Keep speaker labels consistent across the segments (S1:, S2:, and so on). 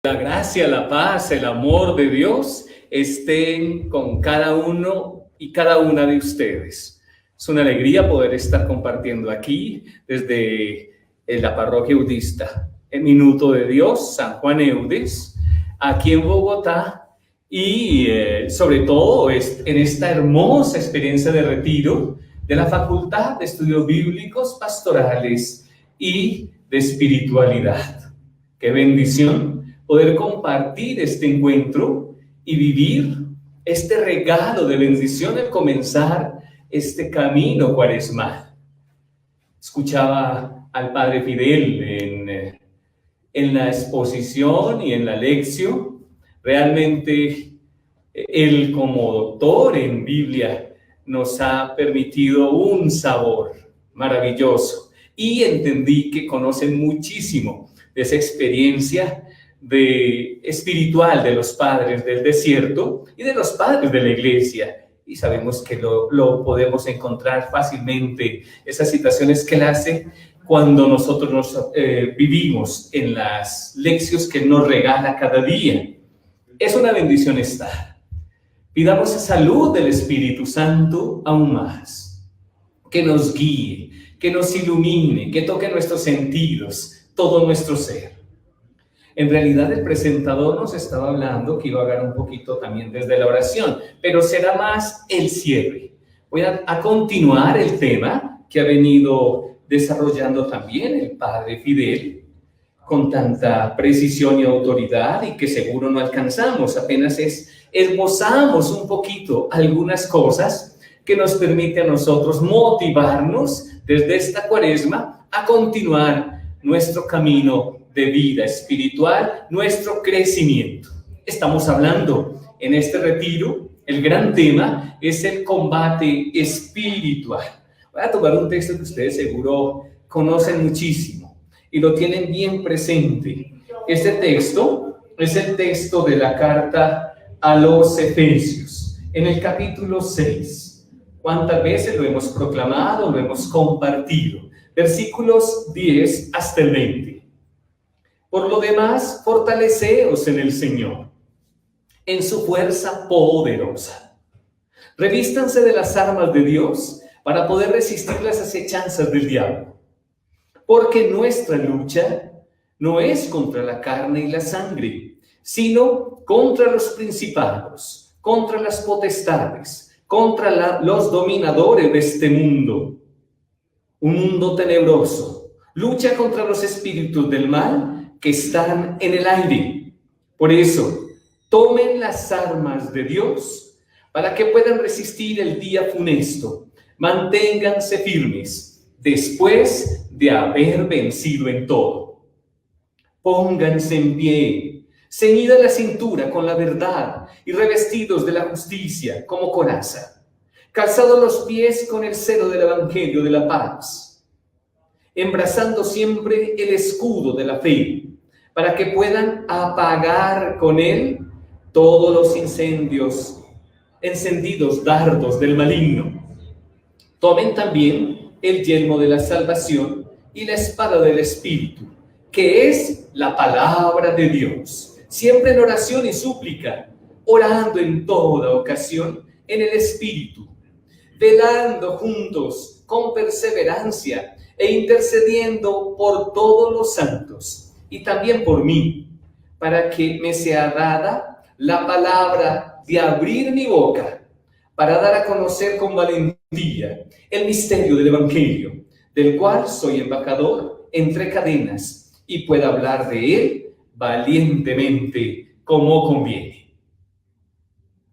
S1: La gracia, la paz, el amor de Dios estén con cada uno y cada una de ustedes. Es una alegría poder estar compartiendo aquí desde la parroquia eudista, el Minuto de Dios, San Juan Eudes, aquí en Bogotá y sobre todo en esta hermosa experiencia de retiro de la Facultad de Estudios Bíblicos, Pastorales y de Espiritualidad. ¡Qué bendición! Poder compartir este encuentro y vivir este regalo de bendición al comenzar este camino cuaresmal. Escuchaba al Padre Fidel en la exposición y en la lección. Realmente él, como doctor en Biblia, nos ha permitido un sabor maravilloso y entendí que conocen muchísimo de esa experiencia espiritual de los padres del desierto y de los padres de la iglesia. Y sabemos que lo podemos encontrar fácilmente, esas situaciones que él hace cuando nosotros vivimos en las lecciones que él nos regala cada día. Es una bendición estar. Pidamos la salud del Espíritu Santo aún más, que nos guíe, que nos ilumine, que toque nuestros sentidos, todo nuestro ser. En realidad el presentador nos estaba hablando que iba a hablar un poquito también desde la oración, pero será más el cierre. Voy a continuar el tema que ha venido desarrollando también el Padre Fidel con tanta precisión y autoridad y que seguro no alcanzamos, apenas esbozamos un poquito algunas cosas que nos permite a nosotros motivarnos desde esta cuaresma a continuar nuestro camino de vida espiritual, nuestro crecimiento. Estamos hablando en este retiro, el gran tema es el combate espiritual. Voy a tomar un texto que ustedes seguro conocen muchísimo y lo tienen bien presente. Este texto es el texto de la carta a los Efesios, en el capítulo 6. ¿Cuántas veces lo hemos proclamado, lo hemos compartido? Versículos 10 hasta el 20. Por lo demás, fortaleceos en el Señor, en su fuerza poderosa. Revístanse de las armas de Dios para poder resistir las acechanzas del diablo. Porque nuestra lucha no es contra la carne y la sangre, sino contra los principados, contra las potestades, contra los dominadores de este mundo. Un mundo tenebroso. Lucha contra los espíritus del mal que están en el aire. Por eso, tomen las armas de Dios para que puedan resistir el día funesto. Manténganse firmes después de haber vencido en todo. Pónganse en pie, ceñida la cintura con la verdad y revestidos de la justicia como coraza, calzados los pies con el celo del evangelio de la paz, embrazando siempre el escudo de la fe, para que puedan apagar con él todos los encendidos dardos del maligno. Tomen también el yelmo de la salvación y la espada del Espíritu, que es la palabra de Dios, siempre en oración y súplica, orando en toda ocasión en el Espíritu, velando juntos con perseverancia e intercediendo por todos los santos y también por mí, para que me sea dada la palabra de abrir mi boca, para dar a conocer con valentía el misterio del Evangelio, del cual soy embajador entre cadenas y pueda hablar de él valientemente como conviene.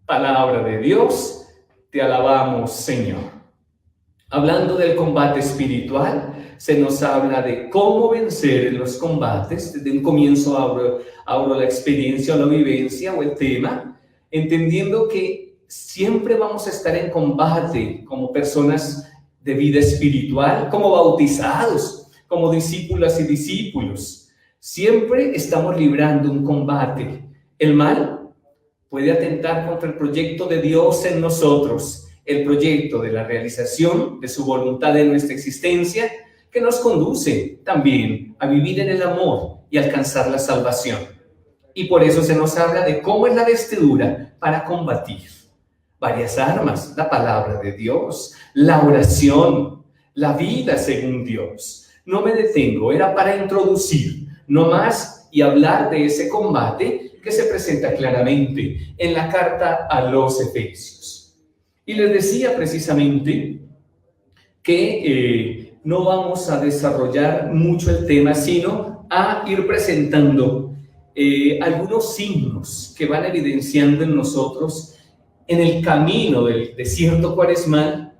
S1: Palabra de Dios, te alabamos, Señor. Hablando del combate espiritual, se nos habla de cómo vencer en los combates. Desde un comienzo abro la experiencia o la vivencia o el tema, entendiendo que siempre vamos a estar en combate como personas de vida espiritual, como bautizados, como discípulas y discípulos. Siempre estamos librando un combate. El mal puede atentar contra el proyecto de Dios en nosotros, el proyecto de la realización de su voluntad en nuestra existencia, que nos conduce también a vivir en el amor y alcanzar la salvación. Y por eso se nos habla de cómo es la vestidura para combatir. Varias armas: la palabra de Dios, la oración, la vida según Dios. No me detengo, era para introducir no más y hablar de ese combate que se presenta claramente en la carta a los Efesios. Y les decía precisamente que no vamos a desarrollar mucho el tema, sino a ir presentando algunos signos que van evidenciando en nosotros, en el camino del desierto cuaresmal,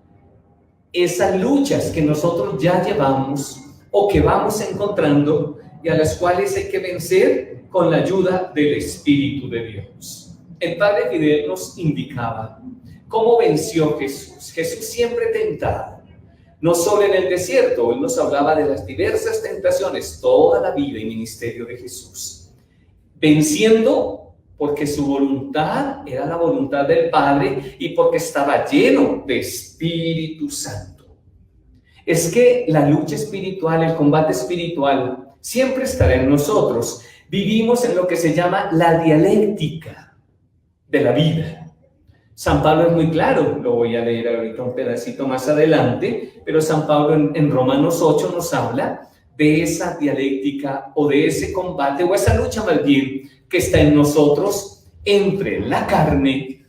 S1: esas luchas que nosotros ya llevamos o que vamos encontrando y a las cuales hay que vencer con la ayuda del Espíritu de Dios. El Padre Fidel nos indicaba cómo venció Jesús. Jesús siempre tentado, no solo en el desierto. Él nos hablaba de las diversas tentaciones, toda la vida y ministerio de Jesús, venciendo porque su voluntad era la voluntad del Padre y porque estaba lleno de Espíritu Santo. Es que la lucha espiritual, el combate espiritual, siempre estará en nosotros. Vivimos en lo que se llama la dialéctica de la vida. San Pablo es muy claro, lo voy a leer ahorita un pedacito más adelante, pero San Pablo en Romanos 8 nos habla de esa dialéctica o de ese combate o esa lucha más bien que está en nosotros entre la carne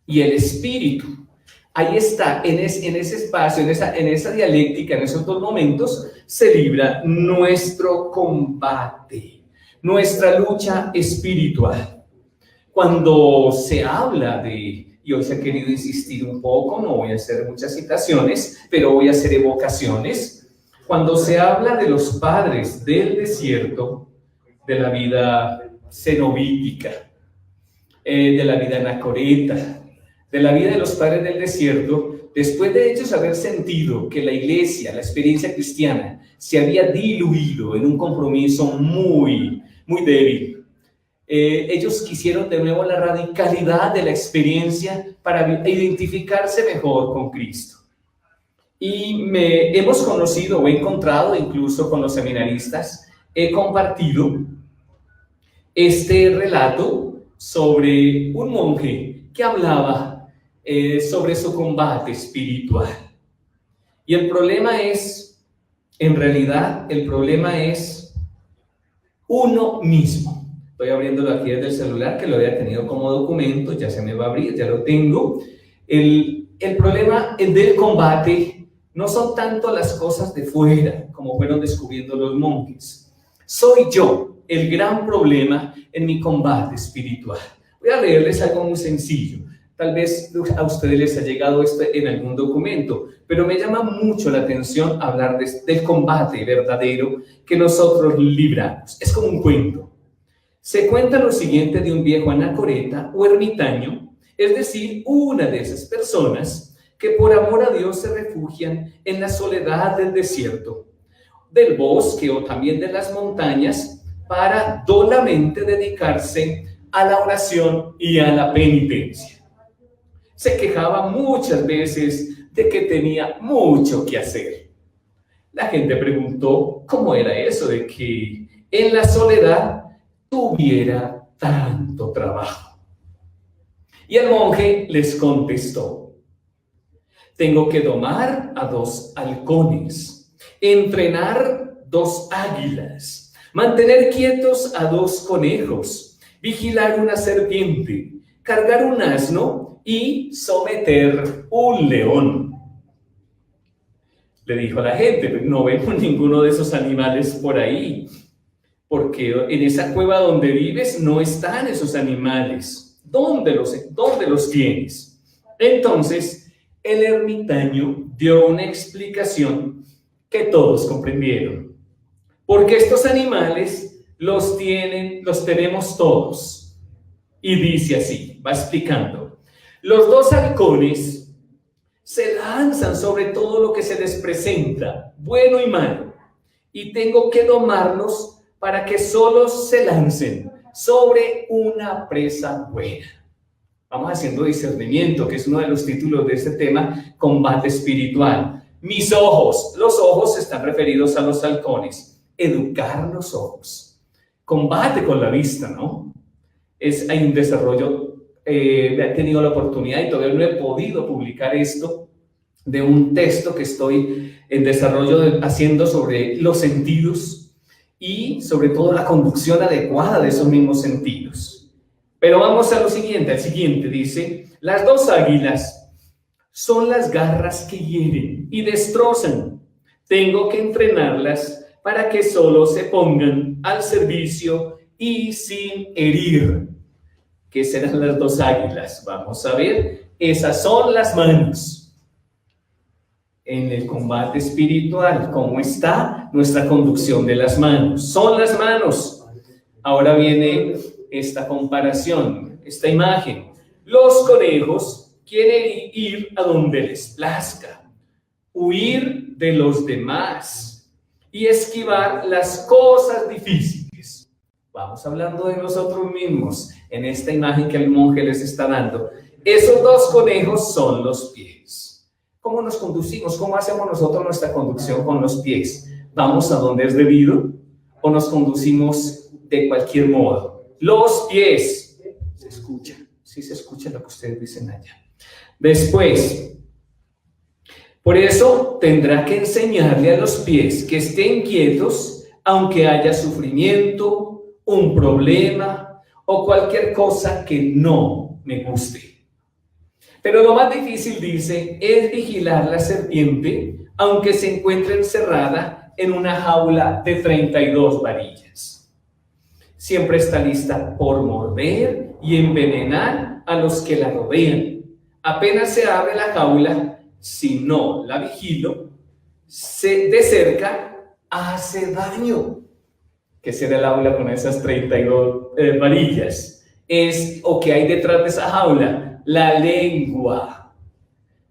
S1: y el espíritu. Ahí está, en ese espacio, en esa dialéctica, en esos dos momentos, se libra nuestro combate, nuestra lucha espiritual. Cuando se habla de, y hoy se ha querido insistir un poco, no voy a hacer muchas citaciones, pero voy a hacer evocaciones. Cuando se habla de los padres del desierto, de la vida cenobítica, de la vida anacoreta, de la vida de los padres del desierto, después de ellos haber sentido que la iglesia, la experiencia cristiana, se había diluido en un compromiso muy, muy débil, ellos quisieron de nuevo la radicalidad de la experiencia para identificarse mejor con Cristo. Y hemos conocido o he encontrado, incluso con los seminaristas, he compartido este relato sobre un monje que hablaba sobre su combate espiritual. Y el problema es, en realidad, el problema es uno mismo. Estoy abriéndolo aquí desde el celular, que lo había tenido como documento, ya se me va a abrir, ya lo tengo. El problema del combate no son tanto las cosas de fuera, como fueron descubriendo los monjes. Soy yo el gran problema en mi combate espiritual. Voy a leerles algo muy sencillo. Tal vez a ustedes les ha llegado esto en algún documento, pero me llama mucho la atención hablar del combate verdadero que nosotros libramos. Es como un cuento. Se cuenta lo siguiente de un viejo anacoreta o ermitaño, es decir, una de esas personas que por amor a Dios se refugian en la soledad del desierto, del bosque o también de las montañas, para solamente dedicarse a la oración y a la penitencia. Se quejaba muchas veces de que tenía mucho que hacer. La gente preguntó cómo era eso de que en la soledad tuviera tanto trabajo. Y el monje les contestó: tengo que domar a 2 halcones, entrenar 2 águilas, mantener quietos a 2 conejos, vigilar una serpiente, cargar un asno y someter un león. Le dijo a la gente: no vemos ninguno de esos animales por ahí, porque en esa cueva donde vives no están esos animales. ¿Dónde los tienes? Entonces el ermitaño dio una explicación que todos comprendieron. Porque estos animales los tenemos todos. Y dice así, va explicando: los 2 halcones se lanzan sobre todo lo que se les presenta, bueno y malo, y tengo que domarlos para que solos se lancen sobre una presa buena. Vamos haciendo discernimiento, que es uno de los títulos de este tema, combate espiritual. Mis ojos, los ojos están referidos a los halcones. Educar los ojos. Combate con la vista, ¿no? hay un desarrollo, he tenido la oportunidad y todavía no he podido publicar esto, de un texto que estoy en desarrollo haciendo sobre los sentidos y sobre todo la conducción adecuada de esos mismos sentidos. Pero vamos a lo siguiente. El siguiente dice: las dos águilas son las garras que hieren y destrozan. Tengo que entrenarlas para que solo se pongan al servicio y sin herir. ¿Qué serán las dos águilas? Vamos a ver. Esas son las manos. En el combate espiritual, ¿cómo está nuestra conducción de las manos? Son las manos. Ahora viene esta comparación, esta imagen. Los conejos quieren ir a donde les plazca, huir de los demás y esquivar las cosas difíciles. Vamos hablando de nosotros mismos en esta imagen que el monje les está dando. Esos dos conejos son los pies. ¿Cómo nos conducimos? ¿Cómo hacemos nosotros nuestra conducción con los pies? ¿Vamos a donde es debido o nos conducimos de cualquier modo? Los pies. ¿Se escucha? Sí se escucha lo que ustedes dicen allá. Después, por eso tendrá que enseñarle a los pies que estén quietos, aunque haya sufrimiento, un problema o cualquier cosa que no me guste. Pero lo más difícil, dice, es vigilar la serpiente, aunque se encuentre encerrada en una jaula de 32 varillas. Siempre está lista por morder y envenenar a los que la rodean. Apenas se abre la jaula, si no la vigilo, de cerca hace daño. ¿Qué será el jaula con esas 32 varillas? ¿O qué hay detrás de esa jaula? La lengua.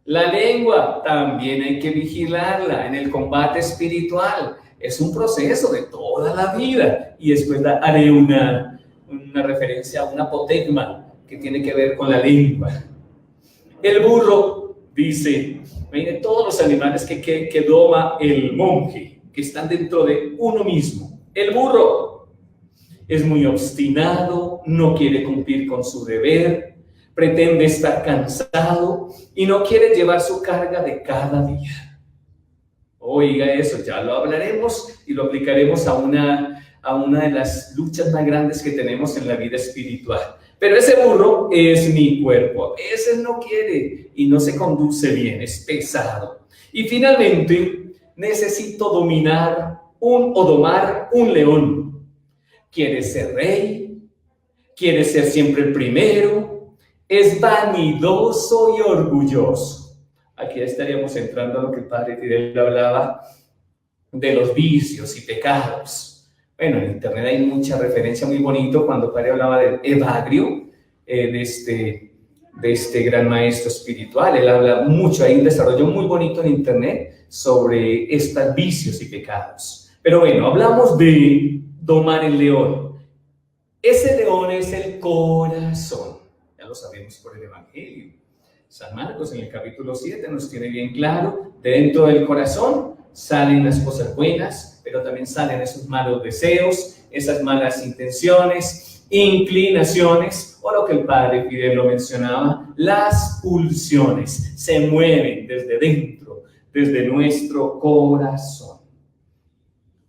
S1: La lengua también hay que vigilarla en el combate espiritual. Es un proceso de toda la vida. Y después haré una referencia a un apotegma que tiene que ver con la lengua. El burro, dice, miren todos los animales que doma el monje, que están dentro de uno mismo. El burro es muy obstinado, no quiere cumplir con su deber, pretende estar cansado y no quiere llevar su carga de cada día. Oiga eso, ya lo hablaremos y lo aplicaremos a una de las luchas más grandes que tenemos en la vida espiritual. Pero ese burro es mi cuerpo, ese no quiere y no se conduce bien, es pesado. Y finalmente, necesito domar un león. Quiere ser rey, quiere ser siempre el primero, es vanidoso y orgulloso. Aquí estaríamos entrando a lo que el padre Fidel hablaba de los vicios y pecados. Bueno, en internet hay mucha referencia muy bonito cuando el padre hablaba de Evagrio, de este gran maestro espiritual. Él habla mucho, hay un desarrollo muy bonito en internet sobre estos vicios y pecados. Pero bueno, hablamos de domar el león. Ese león es el corazón. Ya lo sabemos por el Evangelio. San Marcos en el capítulo 7 nos tiene bien claro, dentro del corazón salen las cosas buenas, pero también salen esos malos deseos, esas malas intenciones, inclinaciones, o lo que el padre Fidel lo mencionaba, las pulsiones se mueven desde dentro, desde nuestro corazón.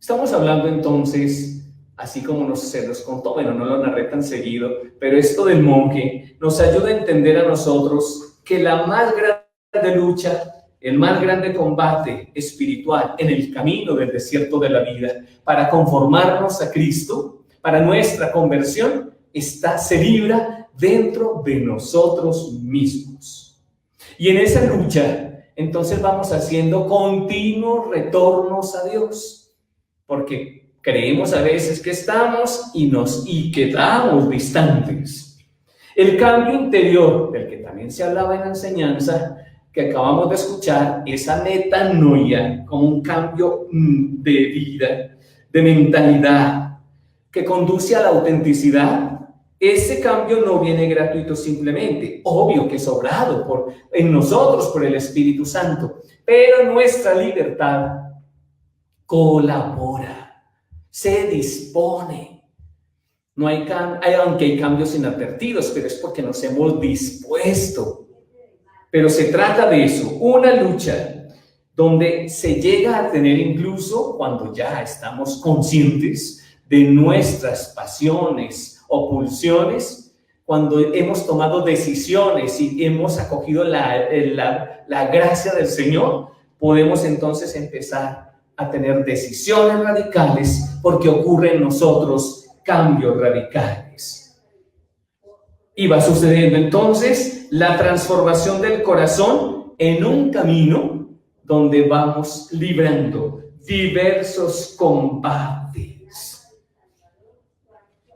S1: Estamos hablando entonces, así como se nos contó, bueno, no lo narré tan seguido, pero esto del monje nos ayuda a entender a nosotros que la más grande lucha, el más grande combate espiritual en el camino del desierto de la vida, para conformarnos a Cristo, para nuestra conversión, se libra dentro de nosotros mismos. Y en esa lucha, entonces vamos haciendo continuos retornos a Dios, porque creemos a veces que estamos y quedamos distantes. El cambio interior, del que también se hablaba en la enseñanza que acabamos de escuchar, esa metanoia, como un cambio de vida, de mentalidad, que conduce a la autenticidad. Ese cambio no viene gratuito simplemente, obvio que es obrado en nosotros por el Espíritu Santo, pero nuestra libertad colabora, se dispone. No hay aunque hay cambios inadvertidos, pero es porque nos hemos dispuesto. Pero se trata de eso, una lucha donde se llega a tener incluso cuando ya estamos conscientes de nuestras pasiones o pulsiones, cuando hemos tomado decisiones y hemos acogido la gracia del Señor, podemos entonces empezar a tener decisiones radicales porque ocurren en nosotros cambios radicales. Y va sucediendo entonces la transformación del corazón en un camino donde vamos librando diversos combates.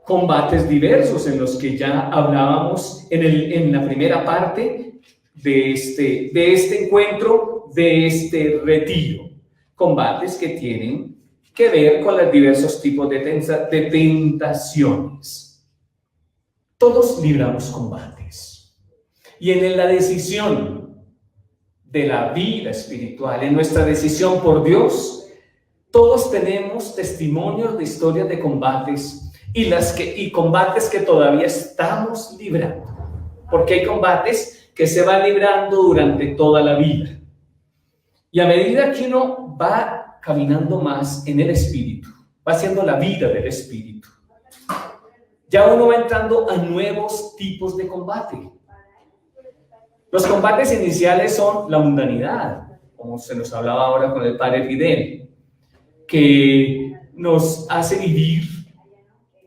S1: Combates diversos en los que ya hablábamos en la primera parte de este encuentro, de este retiro. Combates que tienen que ver con los diversos tipos de tentaciones. Todos libramos combates. Y en la decisión de la vida espiritual, en nuestra decisión por Dios, todos tenemos testimonios de historias de combates y combates que todavía estamos librando. Porque hay combates que se van librando durante toda la vida. Y a medida que uno va caminando más en el Espíritu, va haciendo la vida del Espíritu, ya uno va entrando a nuevos tipos de combate. Los combates iniciales son la mundanidad, como se nos hablaba ahora con el Padre Fidel, que nos hace vivir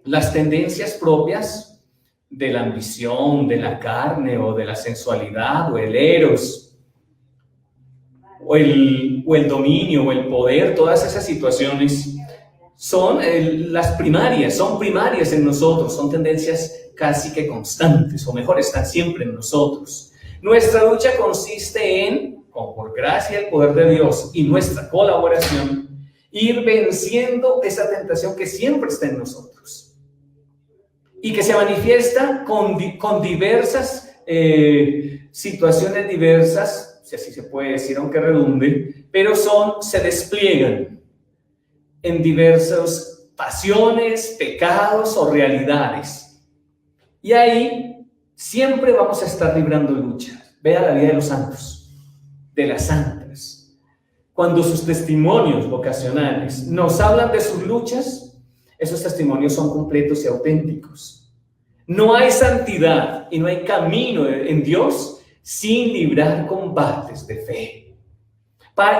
S1: las tendencias propias de la ambición, de la carne o de la sensualidad o el eros, o el dominio o el poder. Todas esas situaciones son primarias en nosotros, son tendencias casi que constantes, o mejor, están siempre en nosotros. Nuestra lucha consiste en, por gracia y el poder de Dios y nuestra colaboración, ir venciendo esa tentación que siempre está en nosotros y que se manifiesta con diversas situaciones diversas, si así se puede decir, aunque redunde, pero se despliegan en diversas pasiones, pecados o realidades. Y ahí siempre vamos a estar librando luchas. Vea la vida de los santos, de las santas. Cuando sus testimonios vocacionales nos hablan de sus luchas, esos testimonios son completos y auténticos. No hay santidad y no hay camino en Dios sin librar combates de fe.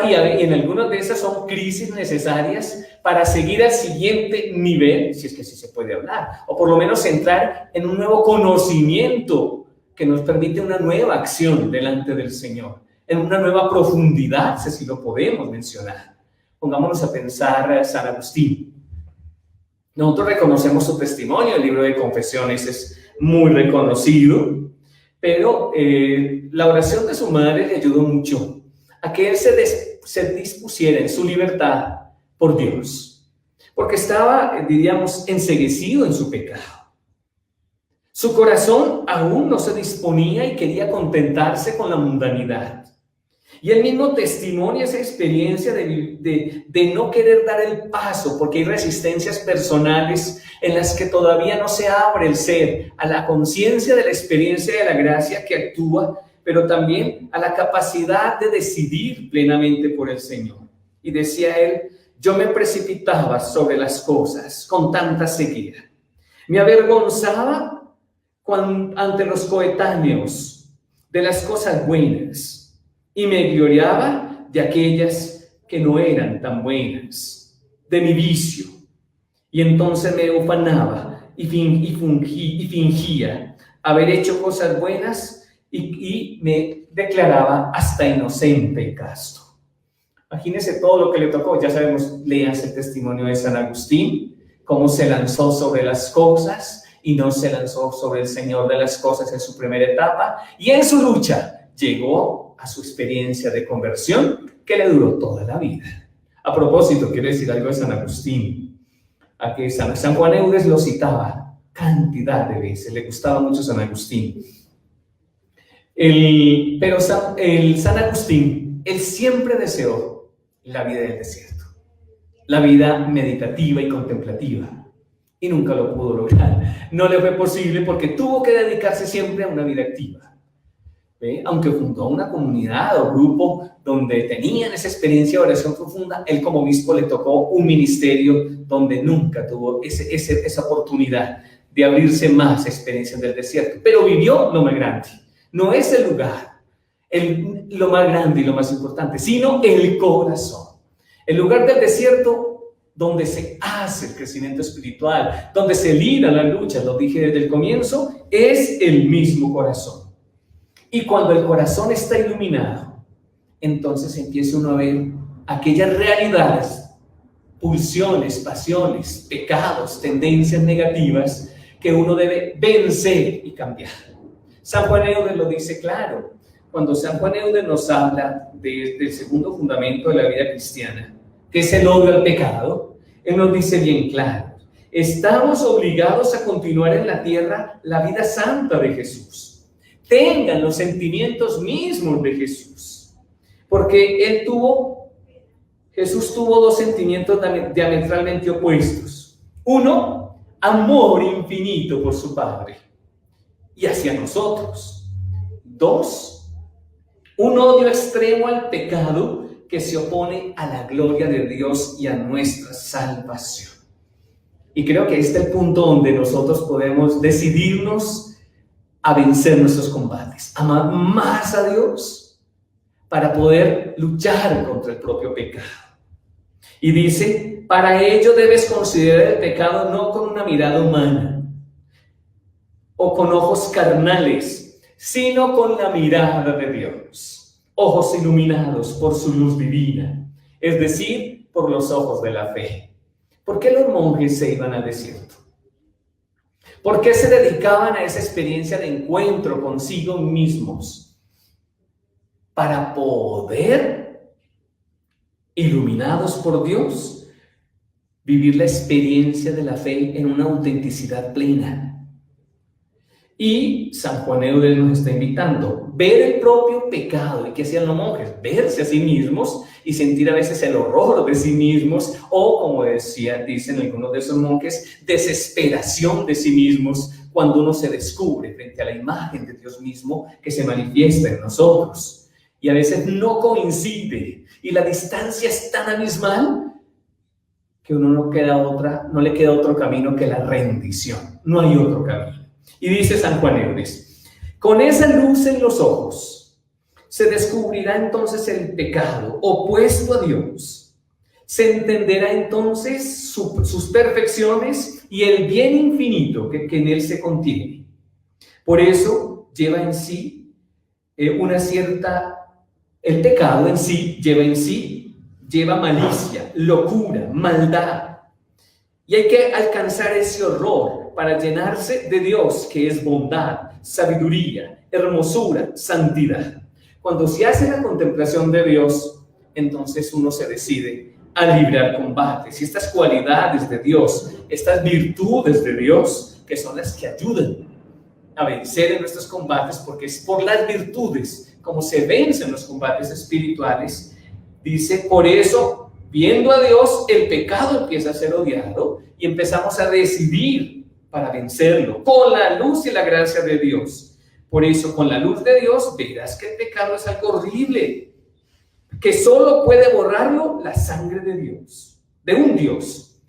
S1: Y en algunas de esas son crisis necesarias para seguir al siguiente nivel, si es que así se puede hablar, o por lo menos entrar en un nuevo conocimiento que nos permite una nueva acción delante del Señor, en una nueva profundidad, si así lo podemos mencionar. Pongámonos a pensar a San Agustín. Nosotros reconocemos su testimonio, el libro de Confesiones es muy reconocido, pero la oración de su madre le ayudó mucho a que él se dispusiera en su libertad por Dios, porque estaba, diríamos, enceguecido en su pecado. Su corazón aún no se disponía y quería contentarse con la mundanidad. Y él mismo testimonia esa experiencia de no querer dar el paso, porque hay resistencias personales en las que todavía no se abre el ser a la conciencia de la experiencia de la gracia que actúa, pero también a la capacidad de decidir plenamente por el Señor. Y decía él: yo me precipitaba sobre las cosas con tanta ceguera. Me avergonzaba ante los coetáneos de las cosas buenas y me gloriaba de aquellas que no eran tan buenas, de mi vicio. Y entonces me ufanaba y fingía haber hecho cosas buenas y me declaraba hasta inocente y casto. Imagínense todo lo que le tocó. Ya sabemos, leas el testimonio de San Agustín, cómo se lanzó sobre las cosas y no se lanzó sobre el Señor de las cosas en su primera etapa, y en su lucha llegó a su experiencia de conversión que le duró toda la vida. A propósito, quiero decir algo de San Agustín, a que San Juan Eudes lo citaba cantidad de veces, le gustaba mucho San Agustín. Pero San Agustín, él siempre deseó la vida del desierto, la vida meditativa y contemplativa. y nunca lo pudo lograr. No le fue posible porque tuvo que dedicarse siempre a una vida activa. Aunque fundó una comunidad o grupo donde tenían esa experiencia de oración profunda, él como obispo le tocó un ministerio donde nunca tuvo esa oportunidad de abrirse más a experiencias del desierto, pero vivió lo más grande. No es el lugar, lo más grande y lo más importante, sino el corazón. El lugar del desierto donde se hace el crecimiento espiritual, donde se libra la lucha, lo dije desde el comienzo, es el mismo corazón. Y cuando el corazón está iluminado, entonces empieza uno a ver aquellas realidades, pulsiones, pasiones, pecados, tendencias negativas que uno debe vencer y cambiar. San Juan Eudes lo dice claro. Cuando San Juan Eudes nos habla del segundo fundamento de la vida cristiana, que es el odio al pecado, él nos dice bien claro: estamos obligados a continuar en la tierra la vida santa de Jesús. Tengan los sentimientos mismos de Jesús, porque Jesús tuvo dos sentimientos diametralmente opuestos. Uno, amor infinito por su Padre y hacia nosotros. Dos, un odio extremo al pecado que se opone a la gloria de Dios y a nuestra salvación. Y creo que este es el punto donde nosotros podemos decidirnos a vencer nuestros combates, amar más a Dios para poder luchar contra el propio pecado. Y dice: para ello debes considerar el pecado no con una mirada humana o con ojos carnales, sino con la mirada de Dios, ojos iluminados por su luz divina, es decir, por los ojos de la fe. ¿Por qué los monjes se iban al desierto? ¿Por qué se dedicaban a esa experiencia de encuentro consigo mismos? Para poder, iluminados por Dios, vivir la experiencia de la fe en una autenticidad plena. Y San Juan Eudes nos está invitando a ver el propio pecado. ¿Y qué hacían los monjes? Verse a sí mismos y sentir a veces el horror de sí mismos, o como dicen algunos de esos monjes, desesperación de sí mismos cuando uno se descubre frente a la imagen de Dios mismo que se manifiesta en nosotros. Y a veces no coincide y la distancia es tan abismal que uno no le queda otro camino que la rendición. No hay otro camino. Y dice San Juan Eudes: con esa luz en los ojos se descubrirá entonces el pecado opuesto a Dios. Se entenderá entonces sus perfecciones y el bien infinito que en él se contiene. Por eso lleva en sí el pecado en sí lleva malicia, locura, maldad. Y hay que alcanzar ese horror para llenarse de Dios, que es bondad, sabiduría, hermosura, santidad. Cuando se hace la contemplación de Dios, entonces uno se decide a librar combates. Y estas cualidades de Dios, estas virtudes de Dios, que son las que ayudan a vencer en nuestros combates, porque es por las virtudes como se vencen los combates espirituales. Dice: por eso, viendo a Dios, el pecado empieza a ser odiado y empezamos a decidir para vencerlo con la luz y la gracia de Dios. Por eso, con la luz de Dios verás que el pecado es algo horrible, que solo puede borrarlo la sangre de Dios, de un Dios.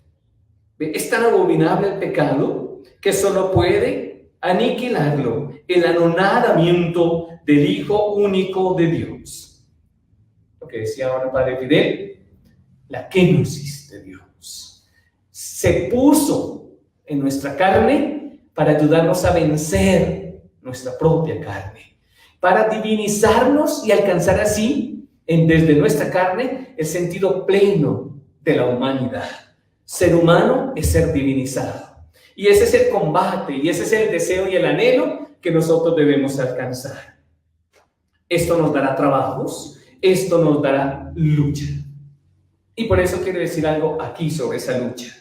S1: Es tan abominable el pecado que solo puede aniquilarlo el anonadamiento del Hijo único de Dios. Lo que decía ahora el Padre Fidel: la kenosis de Dios se puso en nuestra carne para ayudarnos a vencer nuestra propia carne, para divinizarnos y alcanzar así, desde nuestra carne, el sentido pleno de la humanidad. Ser humano es ser divinizado. Y ese es el combate, y ese es el deseo y el anhelo que nosotros debemos alcanzar. Esto nos dará trabajos, esto nos dará lucha. Y por eso quiero decir algo aquí sobre esa lucha.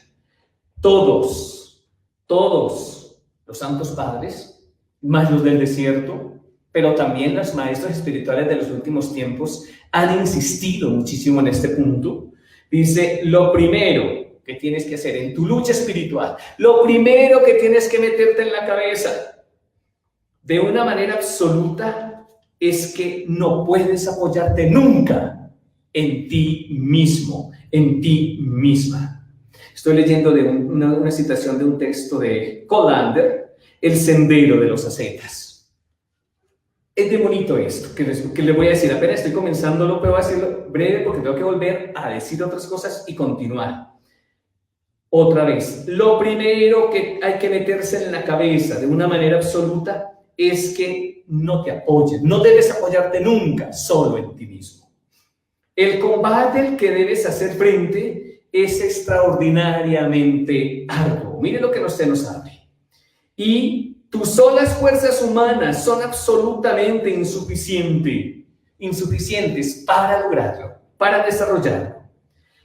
S1: Todos los santos padres, más los del desierto, pero también los maestros espirituales de los últimos tiempos, han insistido muchísimo en este punto. Dice: lo primero que tienes que hacer en tu lucha espiritual, lo primero que tienes que meterte en la cabeza de una manera absoluta es que no puedes apoyarte nunca en ti mismo, en ti misma. Estoy leyendo de una citación de un texto de Colander, El sendero de los ascetas. Es de bonito esto, que les voy a decir, apenas estoy comenzándolo, pero voy a hacerlo breve porque tengo que volver a decir otras cosas y continuar. Otra vez, lo primero que hay que meterse en la cabeza de una manera absoluta es que no te apoyes, no debes apoyarte nunca solo en ti mismo. El combate al que debes hacer frente es extraordinariamente arduo. Mire lo que usted nos sabe. Y tus solas fuerzas humanas son absolutamente insuficientes para lograrlo, para desarrollarlo.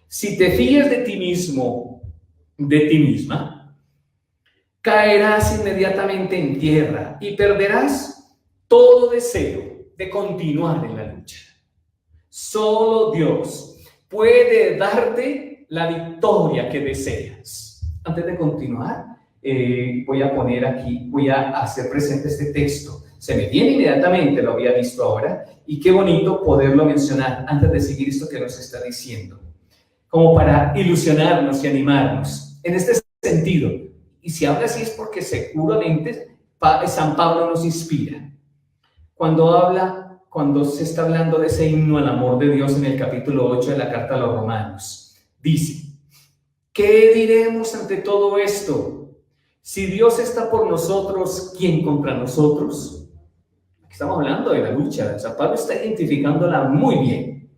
S1: Si te fías de ti mismo, de ti misma, caerás inmediatamente en tierra y perderás todo deseo de continuar en la lucha. Solo Dios puede darte la victoria que deseas. Antes de continuar, voy a poner aquí, voy a hacer presente este texto. Se me viene inmediatamente, lo había visto ahora, y qué bonito poderlo mencionar antes de seguir esto que nos está diciendo, como para ilusionarnos y animarnos en este sentido. Y si habla así es porque seguramente San Pablo nos inspira. Cuando se está hablando de ese himno al amor de Dios en el capítulo 8 de la carta a los Romanos, dice: ¿qué diremos ante todo esto? Si Dios está por nosotros, ¿quién contra nosotros? Aquí estamos hablando de la lucha. San Pablo está identificándola muy bien.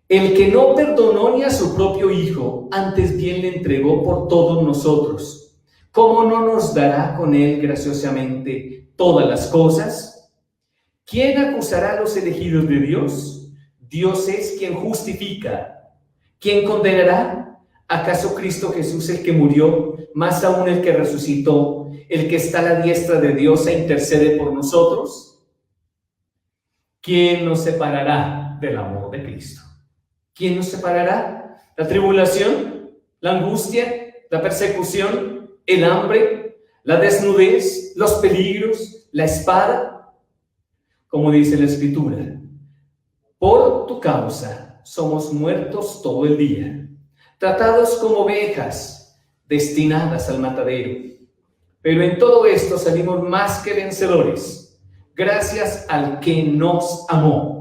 S1: El que no perdonó ni a su propio Hijo, antes bien le entregó por todos nosotros, ¿cómo no nos dará con él graciosamente todas las cosas? ¿Quién acusará a los elegidos de Dios? Dios es quien justifica. ¿Quién condenará? ¿Acaso Cristo Jesús, el que murió, más aún el que resucitó, el que está a la diestra de Dios e intercede por nosotros? ¿Quién nos separará del amor de Cristo? ¿Quién nos separará? ¿La tribulación? ¿La angustia? ¿La persecución? ¿El hambre? ¿La desnudez? ¿Los peligros? ¿La espada? Como dice la Escritura, por tu causa somos muertos todo el día, tratados como ovejas destinadas al matadero. Pero en todo esto salimos más que vencedores, gracias al que nos amó.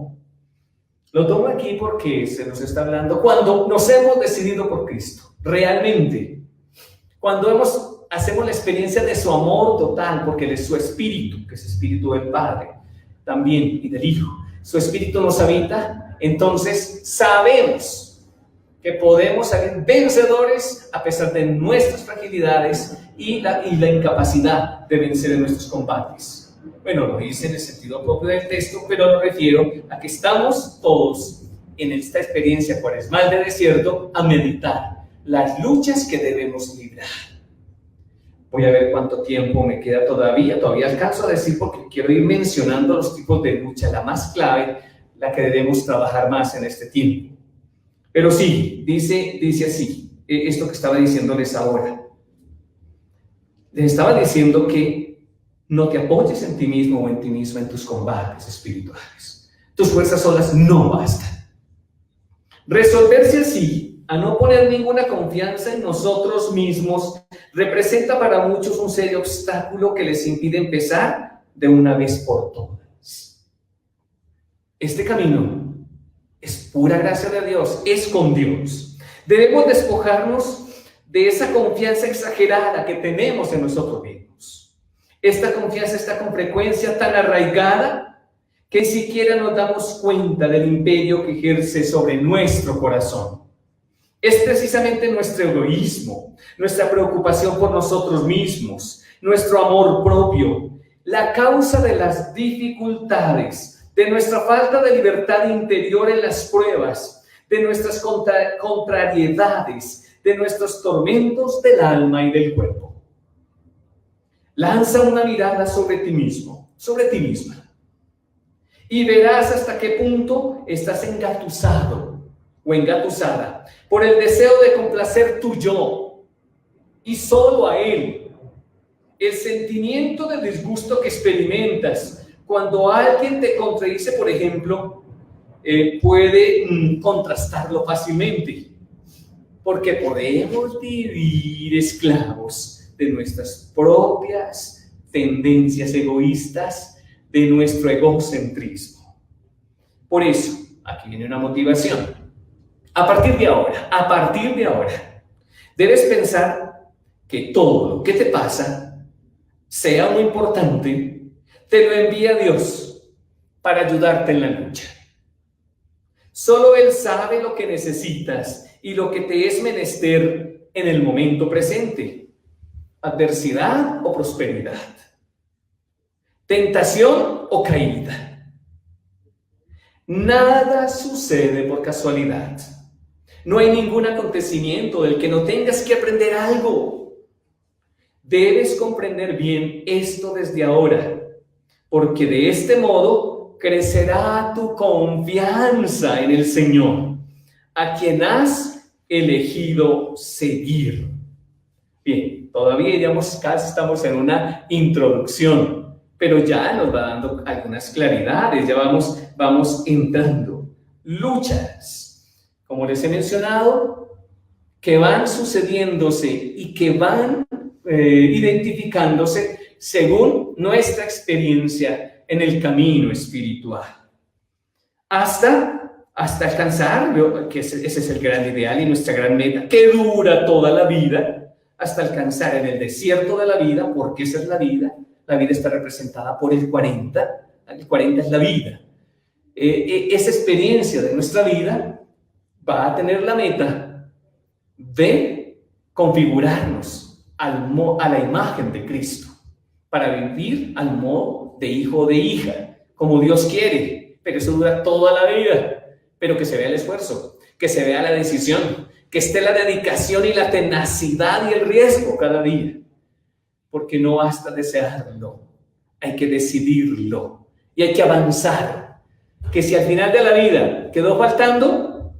S1: Lo tomo aquí porque se nos está hablando cuando nos hemos decidido por Cristo, realmente. Cuando hacemos la experiencia de su amor total, porque Él es su Espíritu, que es Espíritu del Padre, también, y del Hijo. Su Espíritu nos habita, entonces sabemos que podemos salir vencedores a pesar de nuestras fragilidades y la incapacidad de vencer en nuestros combates. Bueno, lo hice en el sentido propio del texto, pero lo refiero a que estamos todos en esta experiencia cuaresmal de desierto a meditar las luchas que debemos librar. Voy a ver cuánto tiempo me queda todavía alcanzo a decir porque quiero ir mencionando los tipos de lucha, la más clave, la que debemos trabajar más en este tiempo. Pero sí, dice así, esto que estaba diciéndoles ahora. Les estaba diciendo que no te apoyes en ti mismo o en ti misma en tus combates espirituales. Tus fuerzas solas no bastan. Resolverse así, a no poner ninguna confianza en nosotros mismos, representa para muchos un serio obstáculo que les impide empezar de una vez por todas. Este camino es pura gracia de Dios, es con Dios. Debemos despojarnos de esa confianza exagerada que tenemos en nosotros mismos. Esta confianza está con frecuencia tan arraigada que ni siquiera nos damos cuenta del imperio que ejerce sobre nuestro corazón. Es precisamente nuestro egoísmo, nuestra preocupación por nosotros mismos, nuestro amor propio, la causa de las dificultades, de nuestra falta de libertad interior en las pruebas, de nuestras contrariedades, de nuestros tormentos del alma y del cuerpo. Lanza una mirada sobre ti mismo, sobre ti misma, y verás hasta qué punto estás engatusado o engatusada por el deseo de complacer tu yo y solo a él. El sentimiento de disgusto que experimentas cuando alguien te contradice, por ejemplo, puede contrastarlo fácilmente, porque podemos vivir esclavos de nuestras propias tendencias egoístas, de nuestro egocentrismo. Por eso, aquí viene una motivación. A partir de ahora, debes pensar que todo lo que te pasa, sea muy importante, te lo envía Dios para ayudarte en la lucha. Solo Él sabe lo que necesitas y lo que te es menester en el momento presente: adversidad o prosperidad, tentación o caída. Nada sucede por casualidad. No hay ningún acontecimiento del que no tengas que aprender algo. Debes comprender bien esto desde ahora, porque de este modo crecerá tu confianza en el Señor, a quien has elegido seguir. Bien, todavía casi estamos en una introducción, pero ya nos va dando algunas claridades, ya vamos entrando. Luchas, como les he mencionado, que van sucediéndose y que van identificándose según nuestra experiencia en el camino espiritual, hasta alcanzar, que ese es el gran ideal y nuestra gran meta, que dura toda la vida, hasta alcanzar en el desierto de la vida, porque esa es la vida está representada por el 40 es la vida. Esa experiencia de nuestra vida va a tener la meta de configurarnos a la imagen de Cristo, para vivir al modo de hijo o de hija, como Dios quiere, pero eso dura toda la vida, pero que se vea el esfuerzo, que se vea la decisión, que esté la dedicación y la tenacidad y el riesgo cada día, porque no basta desearlo, hay que decidirlo y hay que avanzar, que si al final de la vida quedó faltando,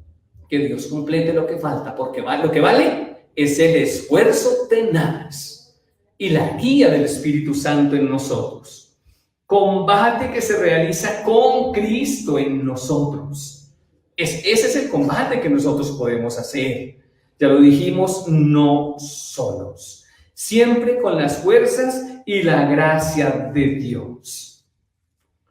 S1: que Dios complete lo que falta, porque lo que vale es el esfuerzo tenaz y la guía del Espíritu Santo en nosotros. Combate que se realiza con Cristo en nosotros. Ese es el combate que nosotros podemos hacer. Ya lo dijimos, no solos. Siempre con las fuerzas y la gracia de Dios.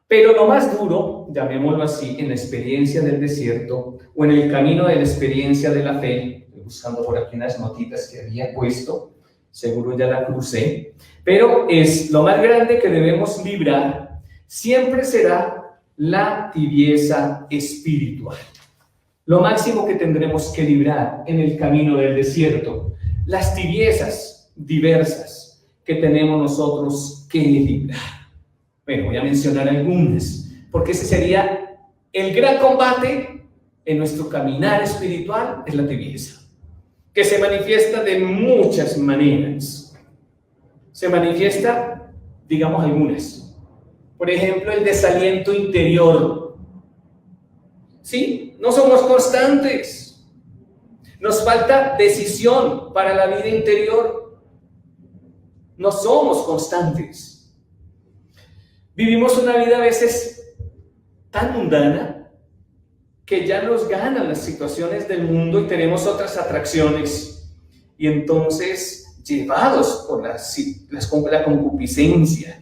S1: Pero lo más duro, llamémoslo así, en la experiencia del desierto o en el camino de la experiencia de la fe, estoy buscando por aquí unas notitas que había puesto, seguro ya la crucé, pero es lo más grande que debemos librar, siempre será la tibieza espiritual. Lo máximo que tendremos que librar en el camino del desierto, las tibiezas diversas que tenemos nosotros que librar. Bueno, voy a mencionar algunas, porque ese sería el gran combate en nuestro caminar espiritual, es la tibieza, que se manifiesta de muchas maneras. Se manifiesta, digamos, algunas. Por ejemplo, el desaliento interior. ¿Sí? No somos constantes. Nos falta decisión para la vida interior. No somos constantes. Vivimos una vida a veces tan mundana que ya nos ganan las situaciones del mundo y tenemos otras atracciones. Y entonces, llevados por la concupiscencia,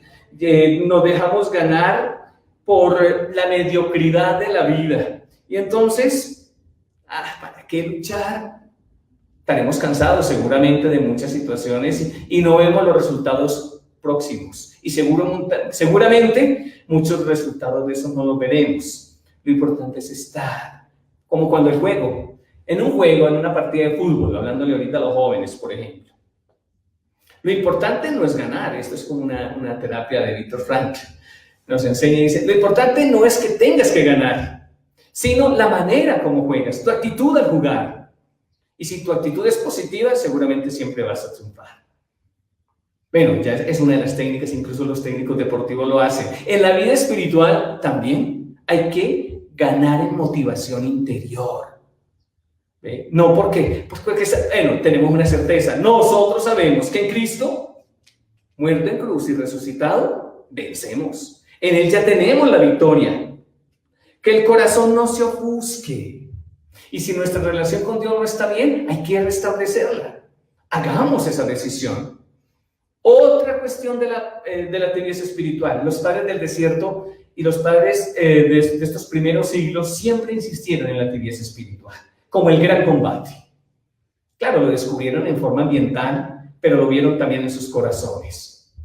S1: nos dejamos ganar por la mediocridad de la vida. Y entonces, ¿para qué luchar? Estaremos cansados seguramente de muchas situaciones y no vemos los resultados próximos. Y seguramente muchos resultados de eso no los veremos. Lo importante es estar, como cuando el juego, en una partida de fútbol, hablándole ahorita a los jóvenes, por ejemplo. Lo importante no es ganar, esto es como una terapia de Viktor Frankl. Nos enseña y dice, lo importante no es que tengas que ganar, sino la manera como juegas, tu actitud al jugar. Y si tu actitud es positiva, seguramente siempre vas a triunfar. Bueno, ya es una de las técnicas, incluso los técnicos deportivos lo hacen. En la vida espiritual también hay que ganar en motivación interior. ¿Ve? No porque bueno, tenemos una certeza. Nosotros sabemos que en Cristo, muerto en cruz y resucitado, vencemos. En Él ya tenemos la victoria. Que el corazón no se ofusque. Y si nuestra relación con Dios no está bien, hay que restablecerla. Hagamos esa decisión. Otra cuestión de la tibieza espiritual. Los padres del desierto y los padres de estos primeros siglos siempre insistieron en la tibieza espiritual, como el gran combate. Claro, lo descubrieron en forma ambiental, pero lo vieron también en sus corazones.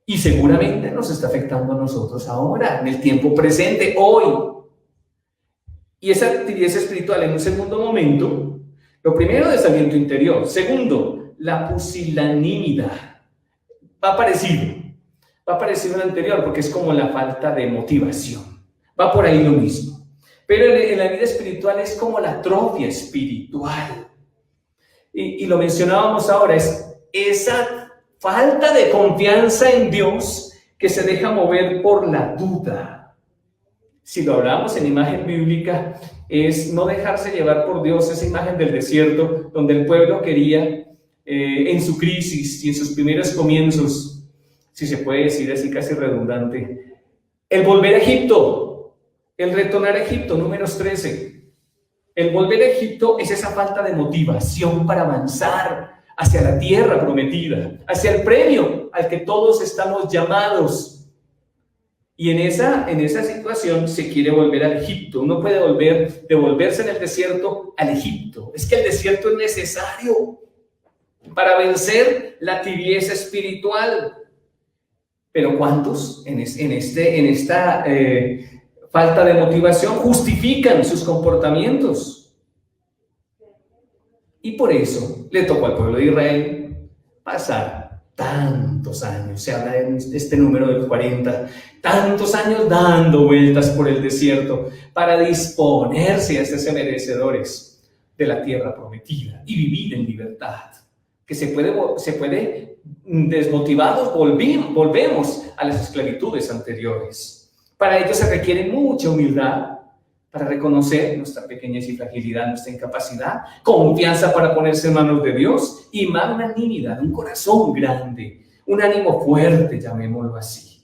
S1: Y seguramente nos está afectando a nosotros ahora, en el tiempo presente, hoy. Y esa tibieza espiritual, en un segundo momento, lo primero, desaliento interior. Segundo, la pusilanimidad. Va parecido al anterior, porque es como la falta de motivación. Va por ahí lo mismo. Pero en la vida espiritual es como la atrofia espiritual. Y lo mencionábamos ahora, es esa falta de confianza en Dios que se deja mover por la duda. Si lo hablamos en imagen bíblica, es no dejarse llevar por Dios, esa imagen del desierto, donde el pueblo quería, en su crisis y en sus primeros comienzos, si se puede decir así casi redundante, el volver a Egipto, el retornar a Egipto, Números 13. El volver a Egipto es esa falta de motivación para avanzar hacia la tierra prometida, hacia el premio al que todos estamos llamados. Y en esa situación se quiere volver al Egipto. Uno puede devolverse en el desierto al Egipto. Es que el desierto es necesario para vencer la tibieza espiritual. Pero ¿cuántos en esta falta de motivación justifican sus comportamientos? Y por eso le tocó al pueblo de Israel pasar tantos años, se habla de este número de 40, tantos años dando vueltas por el desierto para disponerse a ser merecedores de la tierra prometida y vivir en libertad. Que se puede desmotivados, volvemos a las esclavitudes anteriores. Para ello se requiere mucha humildad para reconocer nuestra pequeñez y fragilidad, nuestra incapacidad, confianza para ponerse en manos de Dios y magnanimidad, un corazón grande, un ánimo fuerte, llamémoslo así.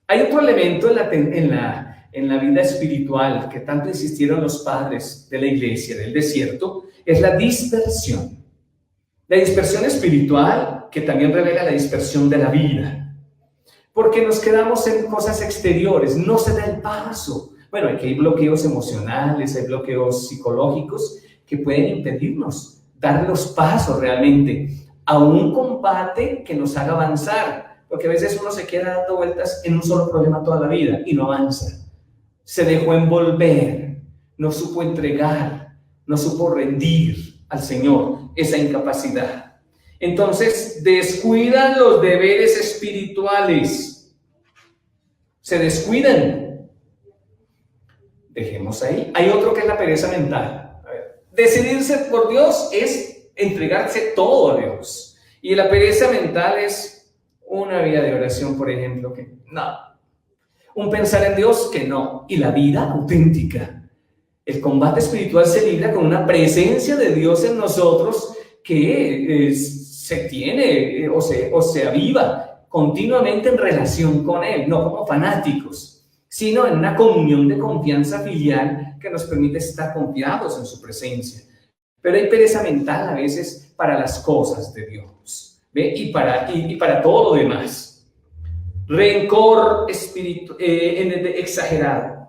S1: Hay otro elemento en la vida espiritual que tanto insistieron los padres de la iglesia del desierto, es la dispersión. La dispersión espiritual, que también revela la dispersión de la vida. Porque nos quedamos en cosas exteriores, no se da el paso. Bueno, aquí hay bloqueos emocionales, hay bloqueos psicológicos que pueden impedirnos dar los pasos realmente a un combate que nos haga avanzar. Porque a veces uno se queda dando vueltas en un solo problema toda la vida y no avanza. Se dejó envolver, no supo entregar, no supo rendir al Señor esa incapacidad. Entonces descuidan los deberes espirituales, se descuidan. Dejemos ahí. Hay otro que es la pereza mental. A ver, decidirse por Dios es entregarse todo a Dios, y la pereza mental es una vida de oración, por ejemplo, que no, un pensar en Dios que no, y la vida auténtica. El combate espiritual se libra con una presencia de Dios en nosotros que se tiene o se aviva continuamente en relación con Él, no como fanáticos, sino en una comunión de confianza filial que nos permite estar confiados en su presencia. Pero hay pereza mental a veces para las cosas de Dios, ¿ve? Y para todo lo demás. Rencor exagerado.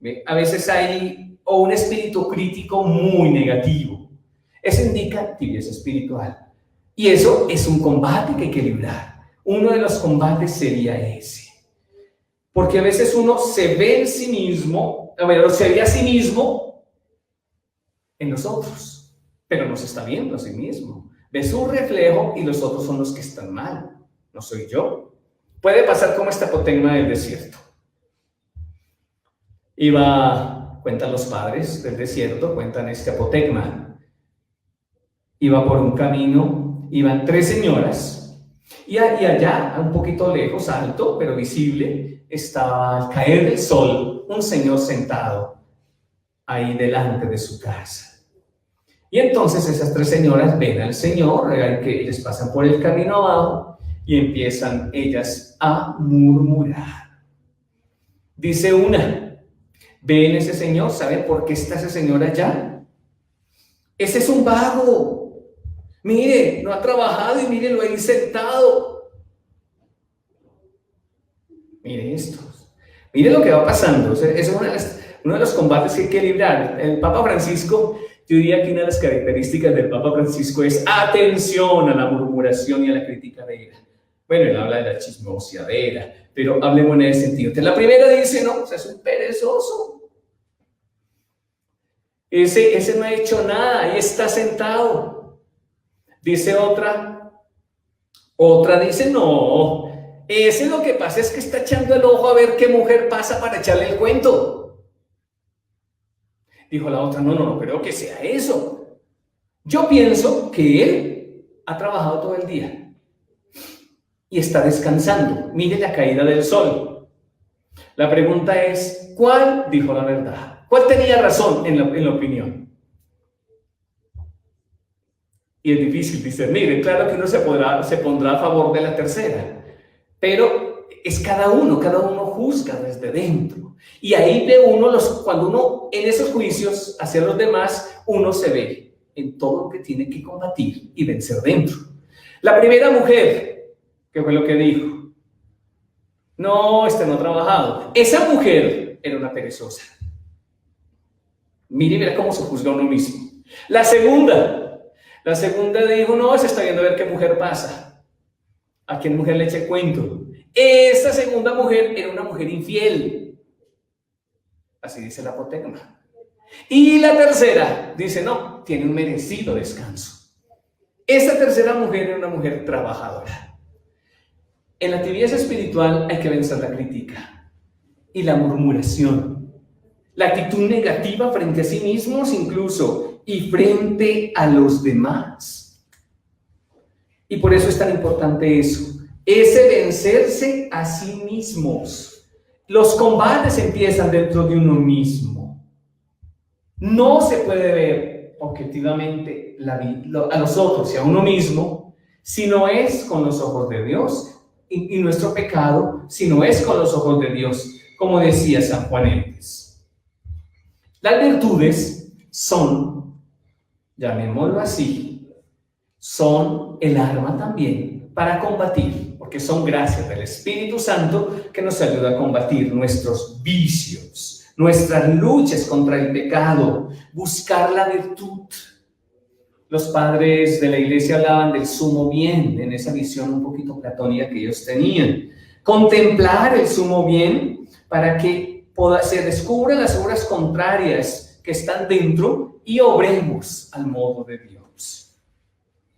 S1: ¿Ve? A veces hay un espíritu crítico muy negativo. Eso indica tibieza espiritual. Y eso es un combate que hay que librar. Uno de los combates sería ese. Porque a veces uno se ve en sí mismo, se ve a sí mismo en los otros, pero no se está viendo a sí mismo. Ve su reflejo y los otros son los que están mal, no soy yo. Puede pasar como esta apotegma del desierto. Cuentan los padres del desierto, cuentan este apotegma. Iba por un camino, iban 3 señoras, y allá, un poquito lejos, alto, pero visible, estaba al caer del sol un señor sentado ahí delante de su casa. Y entonces esas tres señoras ven al Señor, que ellas pasan por el camino abajo y empiezan ellas a murmurar. Dice una, ven ese señor, ¿saben por qué está ese señor allá? Ese es un vago. Mire, no ha trabajado y mire, lo ahí sentado. Mire esto. Mire lo que va pasando. Es uno de los combates que hay que librar. El Papa Francisco, yo diría que una de las características del Papa Francisco es atención a la murmuración y a la criticadera. Bueno, él habla de la chismoseadera, pero hablemos en ese sentido. Entonces, la primera dice, no, es un perezoso. Ese no ha hecho nada, ahí está sentado. Dice otra dice, no, ese lo que pasa es que está echando el ojo a ver qué mujer pasa para echarle el cuento. Dijo la otra, no creo que sea eso. Yo pienso que él ha trabajado todo el día y está descansando. Mire la caída del sol. La pregunta es, ¿cuál dijo la verdad? ¿Cuál tenía razón en la opinión? Y es difícil discernir. Claro que uno se pondrá a favor de la tercera, pero es cada uno juzga desde dentro. Y ahí ve uno, cuando uno en esos juicios hacia los demás, uno se ve en todo lo que tiene que combatir y vencer dentro. La primera mujer, ¿qué fue lo que dijo? No, no ha trabajado. Esa mujer era una perezosa. Mira cómo se juzga uno mismo. La segunda dijo, no, se está viendo a ver qué mujer pasa. ¿A qué mujer le eche cuento? Esta segunda mujer era una mujer infiel. Así dice la apotegma. Y la tercera dice, no, tiene un merecido descanso. Esta tercera mujer era una mujer trabajadora. En la tibieza espiritual hay que vencer la crítica y la murmuración, la actitud negativa frente a sí mismos incluso y frente a los demás. Y por eso es tan importante eso, ese vencerse a sí mismos. Los combates empiezan dentro de uno mismo. No se puede ver objetivamente a los otros y a uno mismo si no es con los ojos de Dios. Y nuestro pecado, si no es con los ojos de Dios, como decía San Juan Eltes. Las virtudes son, llamémoslo así, son el arma también para combatir, porque son gracias del Espíritu Santo que nos ayuda a combatir nuestros vicios, nuestras luchas contra el pecado, buscar la virtud. Los padres de la iglesia hablaban del sumo bien, en esa visión un poquito platónica que ellos tenían. Contemplar el sumo bien para que se descubran las obras contrarias que están dentro y obremos al modo de Dios.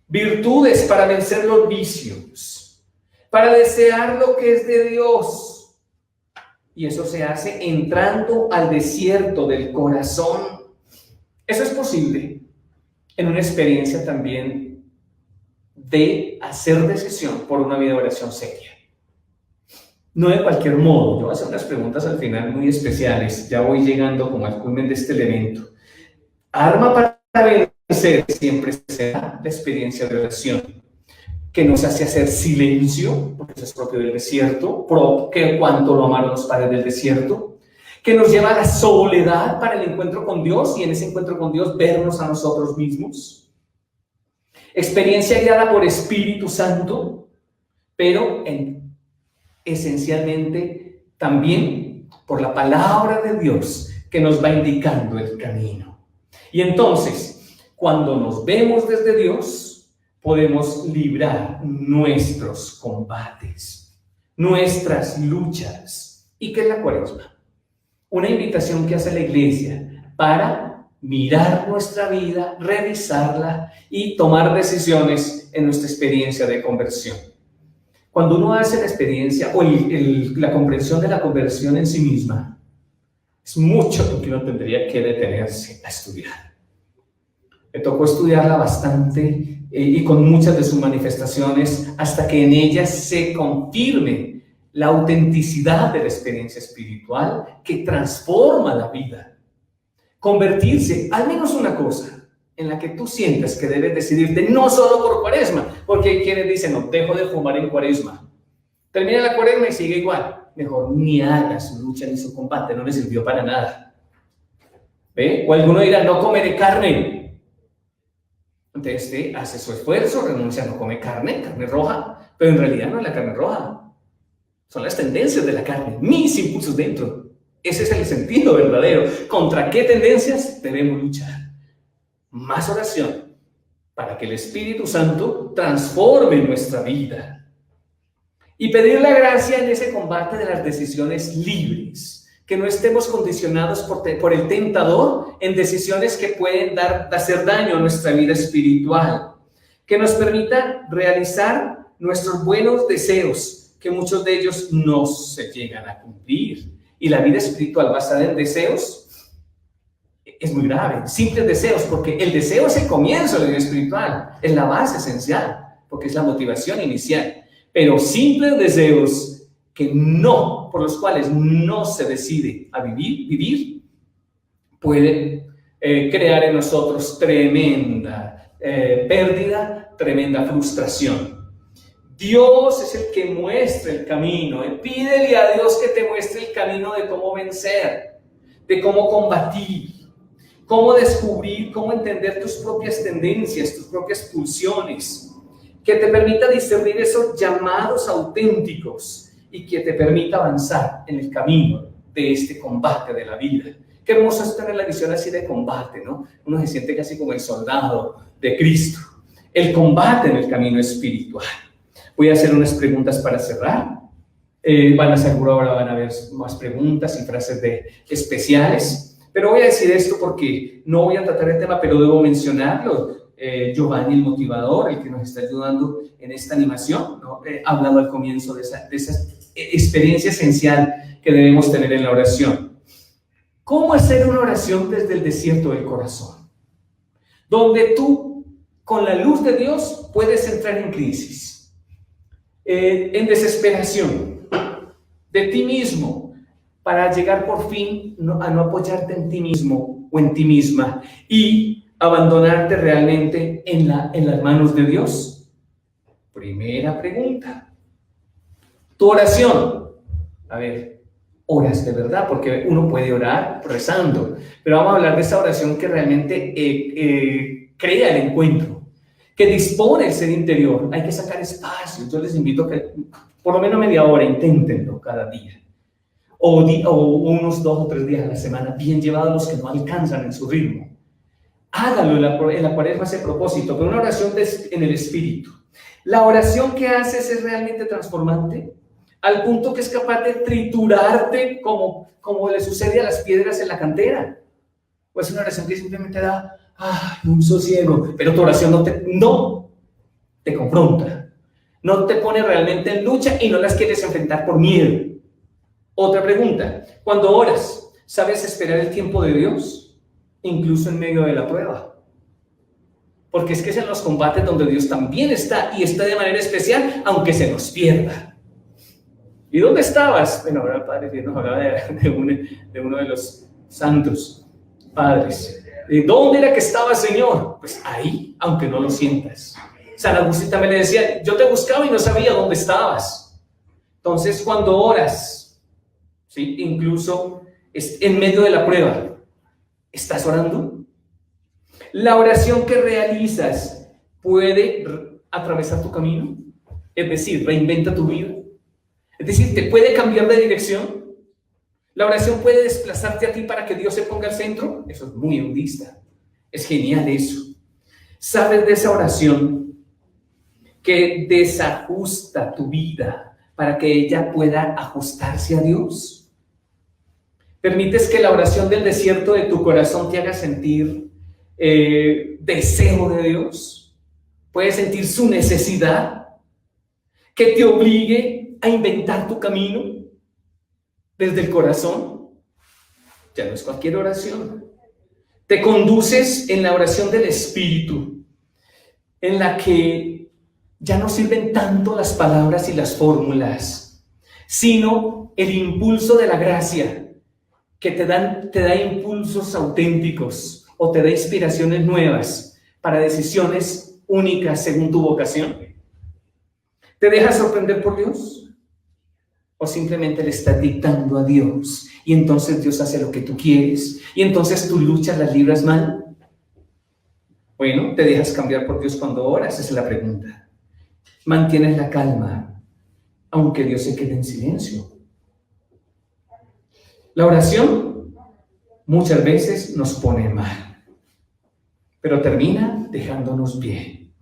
S1: Virtudes para vencer los vicios, para desear lo que es de Dios. Y eso se hace entrando al desierto del corazón. Eso es posible en una experiencia también de hacer decisión por una vida de oración seria. No de cualquier modo. Yo voy a hacer unas preguntas al final muy especiales. Ya voy llegando como al culmen de este elemento. Arma para vencer siempre será la experiencia de oración, que nos hace hacer silencio, porque eso es propio del desierto, que cuánto lo amaron los padres del desierto, que nos lleva a la soledad para el encuentro con Dios y en ese encuentro con Dios vernos a nosotros mismos. Experiencia guiada por Espíritu Santo, pero esencialmente también por la palabra de Dios que nos va indicando el camino. Y entonces, cuando nos vemos desde Dios, podemos librar nuestros combates, nuestras luchas. ¿Y qué es la Cuaresma? Una invitación que hace la Iglesia para mirar nuestra vida, revisarla y tomar decisiones en nuestra experiencia de conversión. Cuando uno hace la experiencia o la comprensión de la conversión en sí misma, es mucho lo que uno tendría que detenerse a estudiar. Me tocó estudiarla bastante y con muchas de sus manifestaciones hasta que en ellas se confirme la autenticidad de la experiencia espiritual que transforma la vida. Convertirse, al menos una cosa, en la que tú sientas que debes decidirte no solo por Cuaresma, porque hay quienes dicen, no, dejo de fumar en Cuaresma. Termina la Cuaresma y sigue igual. Mejor ni haga su lucha ni su combate, no le sirvió para nada. ¿Ve? O alguno dirá, no comeré carne. Entonces usted hace su esfuerzo, renuncia, no come carne roja, pero en realidad no es la carne roja. Son las tendencias de la carne, mis impulsos dentro. Ese es el sentido verdadero. ¿Contra qué tendencias debemos luchar? Más oración para que el Espíritu Santo transforme nuestra vida. Y pedir la gracia en ese combate de las decisiones libres. Que no estemos condicionados por el tentador en decisiones que pueden hacer daño a nuestra vida espiritual. Que nos permita realizar nuestros buenos deseos, que muchos de ellos no se llegan a cumplir. Y la vida espiritual basada en deseos es muy grave. Simples deseos, porque el deseo es el comienzo de la vida espiritual, es la base esencial, porque es la motivación inicial. Pero simples deseos por los cuales no se decide a vivir, puede crear en nosotros tremenda pérdida, tremenda frustración. Dios es el que muestra el camino. Pídele a Dios que te muestre el camino de cómo vencer, de cómo combatir, cómo descubrir, cómo entender tus propias tendencias, tus propias pulsiones, que te permita discernir esos llamados auténticos y que te permita avanzar en el camino de este combate de la vida. Qué hermoso es tener la visión así de combate, ¿no? Uno se siente casi como el soldado de Cristo. El combate en el camino espiritual. Voy a hacer unas preguntas para cerrar. Seguro ahora van a haber más preguntas y frases especiales. Pero voy a decir esto porque no voy a tratar el tema, pero debo mencionarlo. Giovanni, el motivador, el que nos está ayudando en esta animación, ¿no? Ha hablado al comienzo de esa experiencia esencial que debemos tener en la oración. ¿Cómo hacer una oración desde el desierto del corazón? Donde tú, con la luz de Dios, puedes entrar en crisis, en desesperación de ti mismo, para llegar por fin a no apoyarte en ti mismo o en ti misma y abandonarte realmente en las manos de Dios. Primera pregunta. Tu oración. A ver, oras de verdad, porque uno puede orar rezando, pero vamos a hablar de esa oración que realmente crea el encuentro, que dispone el ser interior. Hay que sacar espacio. Yo les invito a que por lo menos media hora inténtenlo cada día. O unos 2 o 3 días a la semana, bien llevados los que no alcanzan en su ritmo. Hágalo en la Cuaresma ese propósito, pero una oración en el Espíritu. La oración que haces es realmente transformante, al punto que es capaz de triturarte como le sucede a las piedras en la cantera. O es una oración que simplemente da un sosiego, pero tu oración no te confronta, no te pone realmente en lucha y no las quieres enfrentar por miedo. Otra pregunta, cuando oras, ¿sabes esperar el tiempo de Dios? Incluso en medio de la prueba. Porque es que es en los combates donde Dios también está y está de manera especial, aunque se nos pierda. ¿Y dónde estabas? Bueno, ahora el Padre Dios nos hablaba de uno de los santos padres. ¿Dónde era que estabas, Señor? Pues ahí, aunque no lo sientas. San Agustín también le decía, yo te buscaba y no sabía dónde estabas. Entonces, cuando oras, ¿sí? Incluso en medio de la prueba, ¿estás orando? La oración que realizas puede atravesar tu camino, es decir, reinventa tu vida, es decir, te puede cambiar de dirección. La oración puede desplazarte a ti para que Dios se ponga al centro. Eso es muy budista, es genial eso. ¿Sabes de esa oración que desajusta tu vida para que ella pueda ajustarse a Dios? ¿Permites que la oración del desierto de tu corazón te haga sentir deseo de Dios? ¿Puedes sentir su necesidad? ¿Que te obligue a inventar tu camino desde el corazón? Ya no es cualquier oración. Te conduces en la oración del Espíritu, en la que ya no sirven tanto las palabras y las fórmulas, sino el impulso de la gracia, que te da impulsos auténticos, o te da inspiraciones nuevas para decisiones únicas según tu vocación? ¿Te dejas sorprender por Dios? ¿O simplemente le estás dictando a Dios y entonces Dios hace lo que tú quieres y entonces tus luchas las libras mal? Bueno, ¿te dejas cambiar por Dios cuando oras? Esa es la pregunta. ¿Mantienes la calma aunque Dios se quede en silencio? La oración muchas veces nos pone mal, pero termina dejándonos bien,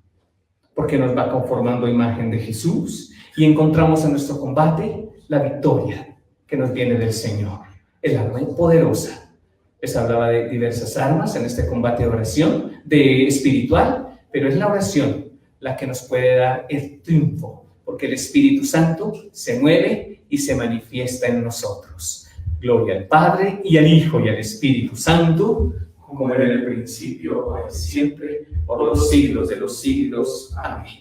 S1: porque nos va conformando imagen de Jesús y encontramos en nuestro combate la victoria que nos viene del Señor, el arma poderosa. Les hablaba de diversas armas en este combate de oración, de espiritual, pero es la oración la que nos puede dar el triunfo, porque el Espíritu Santo se mueve y se manifiesta en nosotros. Gloria al Padre, y al Hijo, y al Espíritu Santo, como era en el principio, ahora y siempre, por los siglos de los siglos. Amén.